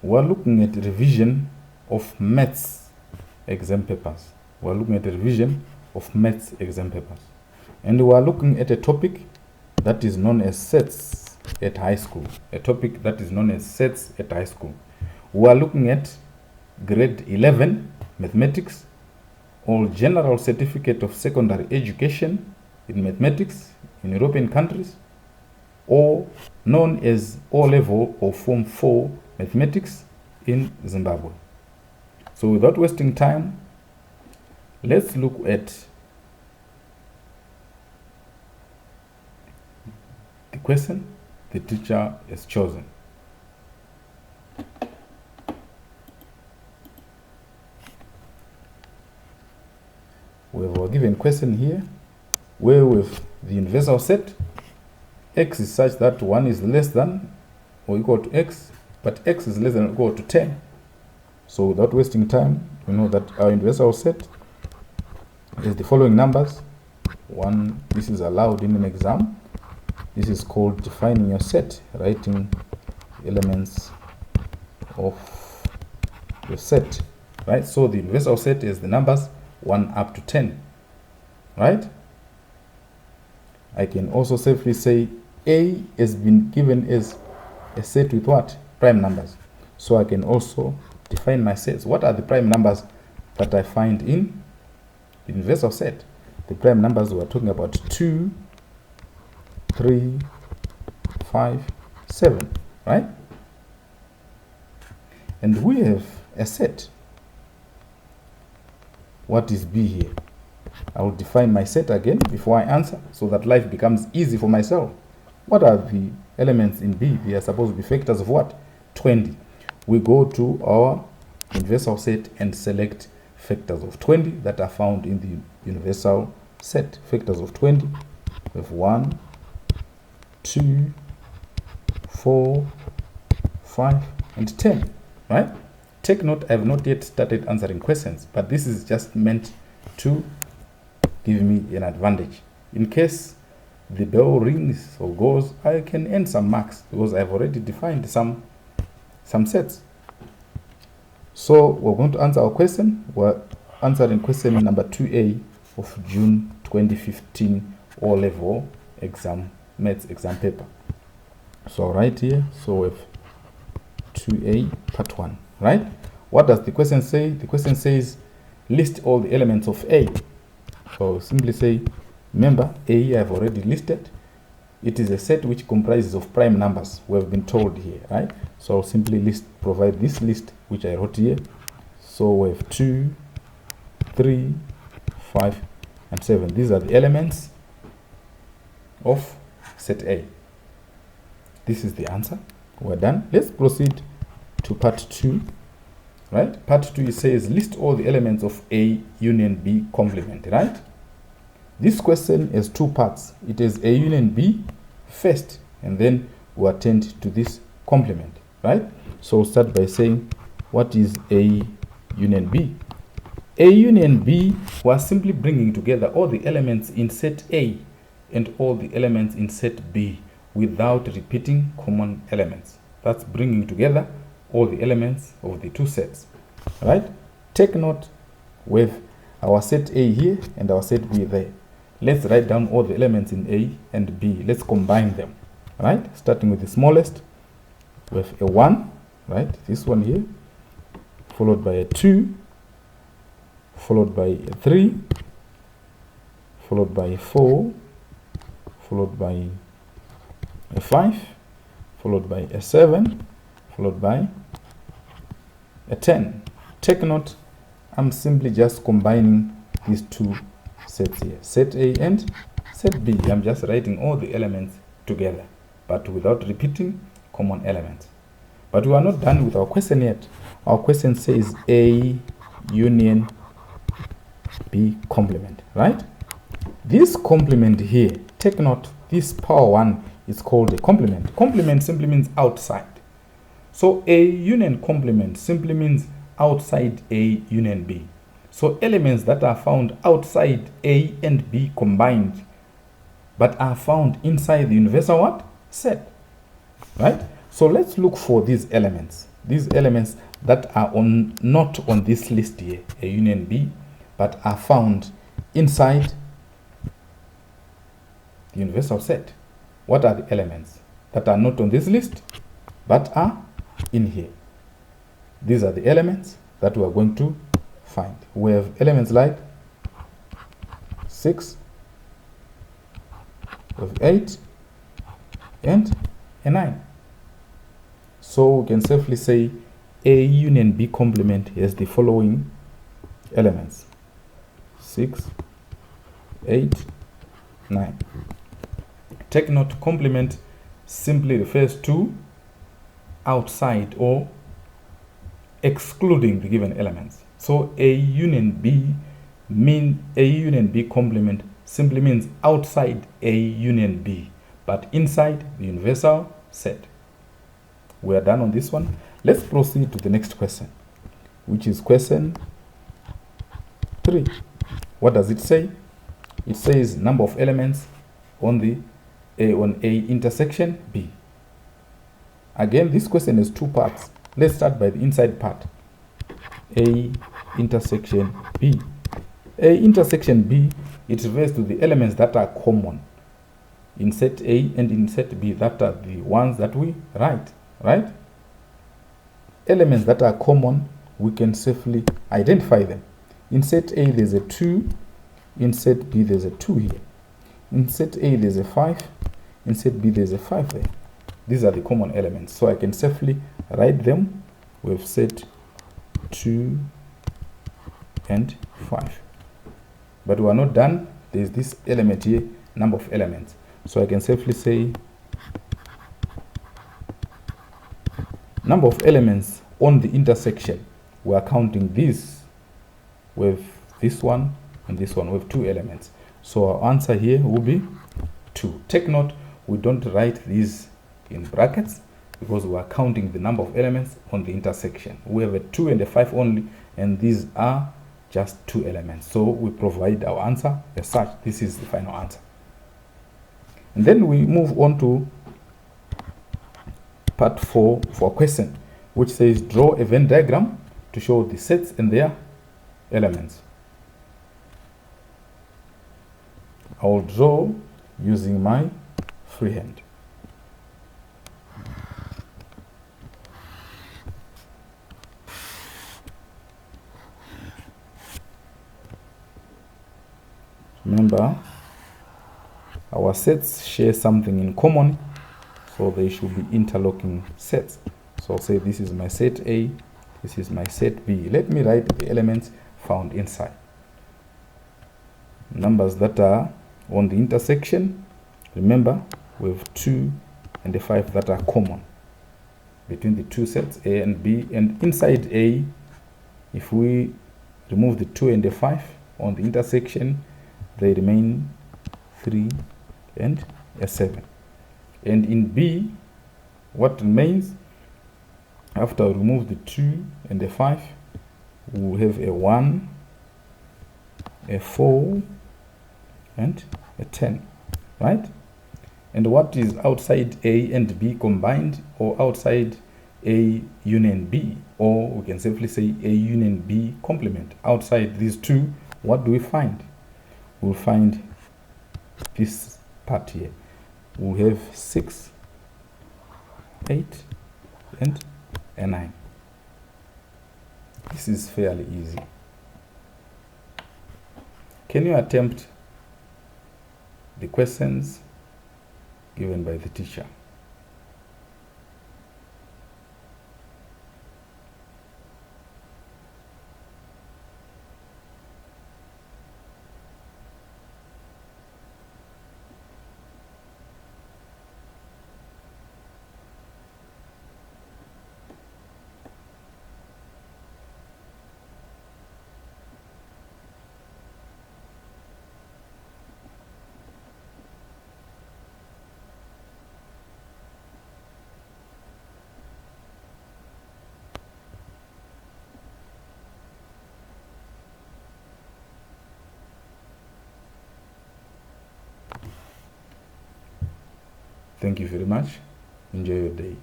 we're looking at revision of maths exam papers. We're looking at a revision of maths exam papers. And we're looking at a topic that is known as sets at high school. A topic that is known as sets at high school. We're looking at grade 11 mathematics or general certificate of secondary education in mathematics in European countries, or known as O-level or Form 4 mathematics in Zimbabwe. So without wasting time, let's look at the question the teacher has chosen. We have a given question here where with the universal set x is such that 1 is less than or equal to x, but x is less than or equal to 10. So without wasting time, we know that our universal set is the following numbers. 1, this is allowed in an exam. This is called defining your set, writing elements of your set, right? So the universal set is the numbers 1 up to 10, right? I can also safely say A has been given as a set with what? Prime numbers. So I can also define my sets. What are the prime numbers that I find in the universal set? The prime numbers we're talking about 2, 3, 5, 7, right? And we have a set. What is B here? I will define my set again before I answer so that life becomes easy for myself. What are the elements in B? They are supposed to be factors of what? 20. We go to our universal set and select factors of 20 that are found in the universal set. Factors of 20. We have 1, 2, 4, 5, and 10, right? Take note, I have not yet started answering questions, but this is just meant to give me an advantage. In case the bell rings or goes, I can earn some marks because I've already defined some sets. So we're going to answer our question. We're answering question number 2A of June 2015 O-level exam, maths exam paper. So right here, so we have 2A part 1, right? What does the question say? The question says list all the elements of A. So simply say, remember A I've already listed. It is a set which comprises of prime numbers. We have been told here, right? So I'll simply provide this list which I wrote here. So we have 2, 3, 5, and 7. These are the elements of set A. This is the answer. We're done. Let's proceed to part 2. Right? Part 2, it says list all the elements of A union B complement, right? This question has two parts. It is A union B first, and then we attend to this complement, right? So we'll start by saying, what is A union B? A union B was simply bringing together all the elements in set A and all the elements in set B without repeating common elements. That's bringing together all the elements of the two sets, right? Take note with our set A here and our set B there. Let's write down all the elements in A and B. Let's combine them, right? Starting with the smallest, we have a 1, right? This one here, followed by a 2, followed by a 3, followed by a 4, followed by a 5, followed by a 7, followed by a 10. Take note, I'm simply just combining these two sets here, set A and set B. I'm just writing all the elements together, but without repeating common elements. But we are not done with our question yet. Our question says A union B complement, right? This complement here, take note, this power 1 is called a complement. Complement simply means outside. So A union complement simply means outside A union B. So elements that are found outside A and B combined, but are found inside the universal what? Set, right? So let's look for these elements. these elements that are not on this list here, A union B, but are found inside the universal set. What are the elements that are not on this list but are in here? These are the elements that we are going to find. We have elements like 6, we have 8, and a 9. So we can safely say A union B complement has the following elements: 6, 8, 9. Take note, complement simply refers to outside or excluding the given elements. So A union B complement simply means outside A union B, but inside the universal set. We are done on this one. Let's proceed to the next question, which is question 3. What does it say? It says number of elements on A intersection B. Again, this question has two parts. Let's start by the inside part. A intersection B. A intersection B, it refers to the elements that are common in set A and in set B, that are the ones that we write, right? Elements that are common, we can safely identify them. In set A, there's a 2. In set B, there's a 2 here. In set A, there's a 5. In set B, there's a 5 there. These are the common elements. So I can safely write them with set 2 and 5. But we are not done. There's this element here, number of elements. So I can safely say number of elements on the intersection. We are counting this with this one and this one with 2 elements. So our answer here will be 2. Take note, we don't write these in brackets because we are counting the number of elements on the intersection. We have a 2 and a 5 only, and these are just 2 elements. So we provide our answer as such. This is the final answer. And then we move on to part 4 for question, which says draw a Venn diagram to show the sets and their elements. I will draw using my freehand. Remember, our sets share something in common, so they should be interlocking sets. So I'll say this is my set A, this is my set B. Let me write the elements found inside. Numbers that are on the intersection, remember, we have 2 and a 5 that are common between the two sets A and B. And inside A, if we remove the 2 and the 5 on the intersection, they remain 3 and a 7. And in B, what remains after we remove the 2 and the 5, we have a 1, a 4, and a 10, right? And what is outside A and B combined, or outside A union B, or we can simply say A union B complement? Outside these two, what do we find? We'll find this part here. We have 6, 8, and a 9. This is fairly easy. Can you attempt the questions given by the teacher? Thank you very much. Enjoy your day.